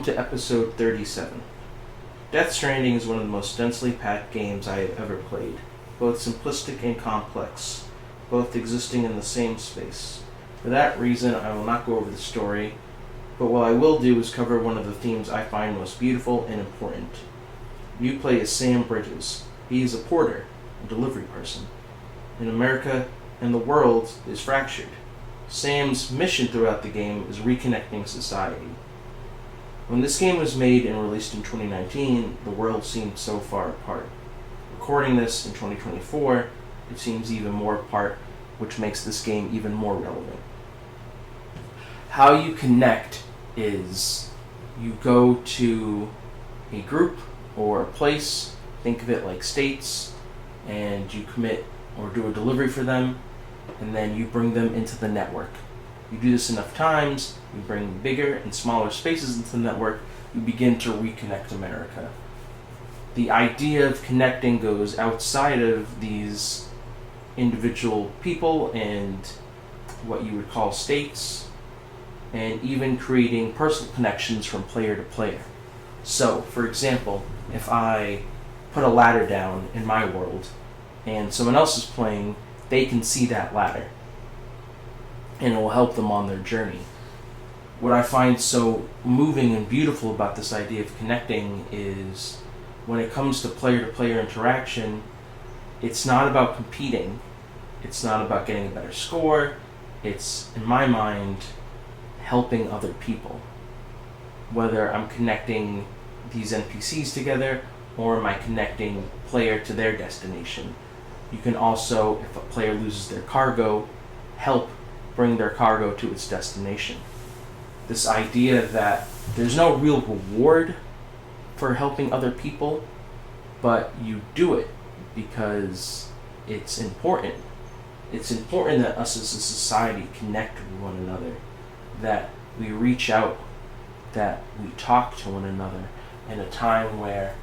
to episode 37. Death Stranding is one of the most densely packed games I have ever played, both simplistic and complex, both existing in the same space. For that reason, I will not go over the story, but what I will do is cover one of the themes I find most beautiful and important. You play as Sam Bridges. He is a porter, a delivery person. In America and the world is fractured. Sam's mission throughout the game is reconnecting society. When this game was made and released in 2019, the world seemed so far apart. Recording this in 2024, it seems even more apart, which makes this game even more relevant. How you connect is you go to a group or a place, think of it like states, and you commit or do a delivery for them, and then you bring them into the network. You do this enough times, you bring bigger and smaller spaces into the network, you begin to reconnect America. The idea of connecting goes outside of these individual people and what you would call states, and even creating personal connections from player to player. So, for example, if I put a ladder down in my world and someone else is playing, they can see that ladder and it will help them on their journey. What I find so moving and beautiful about this idea of connecting is when it comes to player interaction, it's not about competing, it's not about getting a better score, it's, in my mind, helping other people. Whether I'm connecting these NPCs together or am I connecting player to their destination. You can also, if a player loses their cargo, help bring their cargo to its destination. This idea that there's no real reward for helping other people, but you do it because it's important. It's important that us as a society connect with one another, that we reach out, that we talk to one another in a time where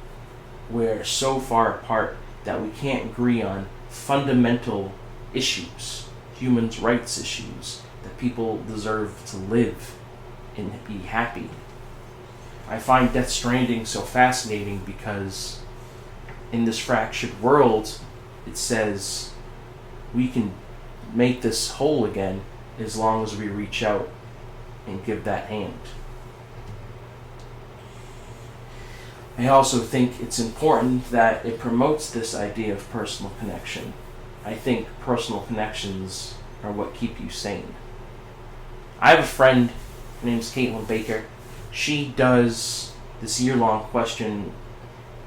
we're so far apart that we can't agree on fundamental issues, human rights issues, that people deserve to live and be happy. I find Death Stranding so fascinating because in this fractured world, it says we can make this whole again as long as we reach out and give that hand. I also think it's important that it promotes this idea of personal connection. I think personal connections are what keep you sane. I have a friend, her name's Caitlin Baker. She does this year-long question,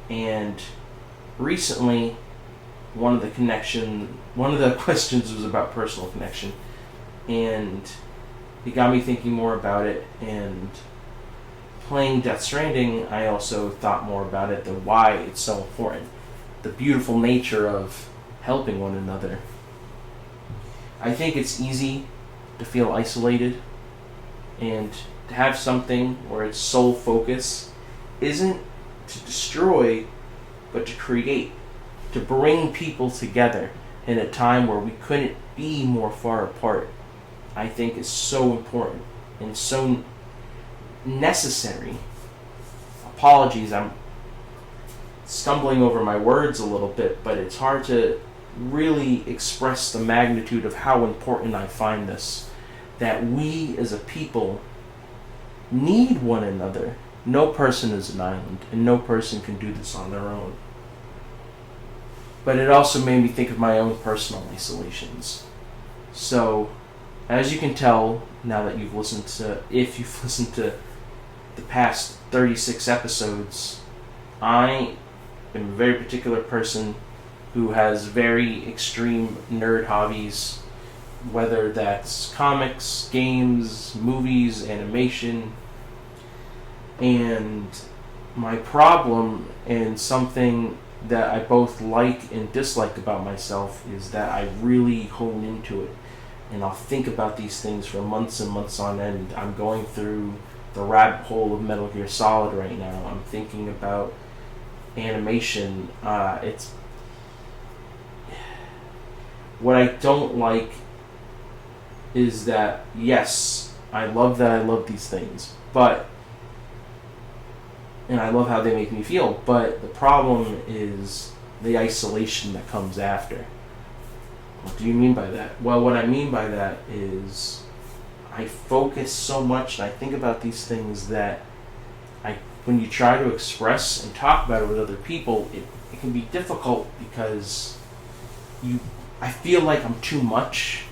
and recently one of the questions was about personal connection, and it got me thinking more about it. And playing Death Stranding, I also thought more about it, the why it's so important, the beautiful nature of helping one another. I think it's easy to feel isolated, and to have something where its sole focus isn't to destroy, but to create, to bring people together in a time where we couldn't be more far apart, I think is so important and so necessary. Apologies, I'm stumbling over my words a little bit, but it's hard to really express the magnitude of how important I find this, that we as a people need one another. No person is an island, and no person can do this on their own. But it also made me think of my own personal isolations. So, as you can tell, now that if you've listened to the past 36 episodes, I am a very particular person who has very extreme nerd hobbies, whether that's comics, games, movies, animation. And my problem, and something that I both like and dislike about myself, is that I really hone into it. And I'll think about these things for months and months on end. I'm going through the rabbit hole of Metal Gear Solid right now. I'm thinking about animation. It's what I don't like is that, yes, I love these things, but and I love how they make me feel, but the problem is the isolation that comes after. What do you mean by that? Well, what I mean by that is I focus so much and I think about these things that when you try to express and talk about it with other people, it can be difficult because I feel like I'm too much,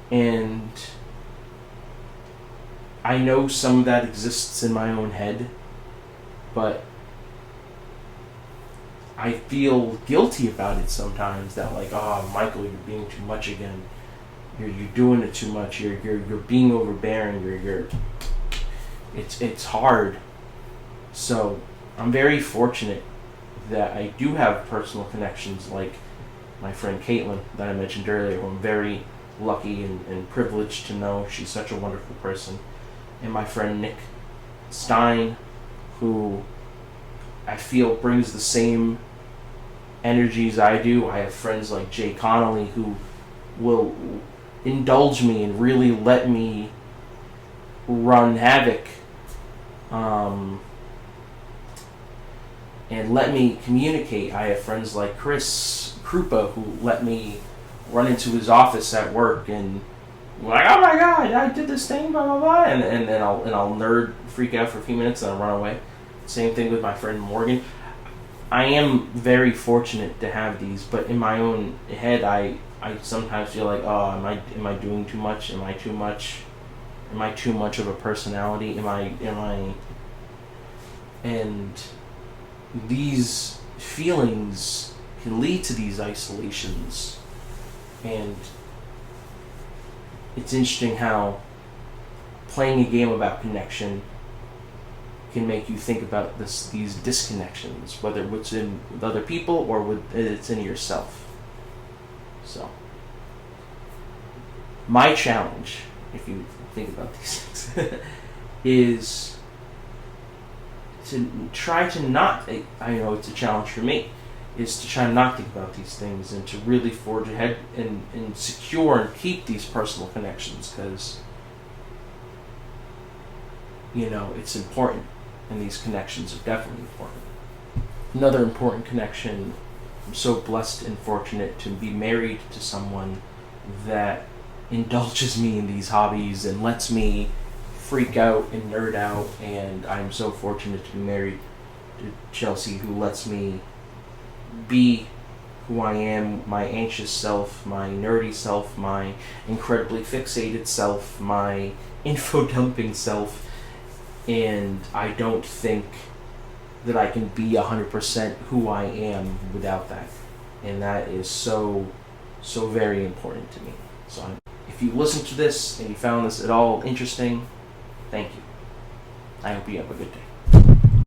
and I know some of that exists in my own head, but I feel guilty about it sometimes, that like, oh, Michael, you're being too much again. You're doing it too much. You're being overbearing. It's hard. So I'm very fortunate that I do have personal connections like my friend Caitlin that I mentioned earlier, who I'm very lucky and privileged to know. She's such a wonderful person. And my friend Nick Stein, who I feel brings the same energies I do. I have friends like Jay Connolly who will indulge me and really let me run havoc, and let me communicate. I have friends like Chris Krupa who let me run into his office at work and like, oh my god, I did this thing, blah blah blah, and I'll nerd freak out for a few minutes and I'll run away. Same thing with my friend Morgan. I am very fortunate to have these, but in my own head, I sometimes feel like, oh, am I doing too much? Am I too much? Am I too much of a personality? Am I? And these feelings can lead to these isolations, and it's interesting how playing a game about connection can make you think about these disconnections, whether it's in with other people or it's in yourself. So, my challenge, if you think about these things, is to try to not, I know it's a challenge for me, is to try not think about these things and to really forge ahead and secure and keep these personal connections, because, it's important, and these connections are definitely important. Another important connection, I'm so blessed and fortunate to be married to someone that indulges me in these hobbies and lets me freak out and nerd out, and I'm so fortunate to be married to Chelsea, who lets me be who I am, my anxious self, my nerdy self, my incredibly fixated self, my info dumping self, and I don't think that I can be 100% who I am without that, and that is so very important to me. So if you listened to this and you found this at all interesting, thank you. I hope you have a good day.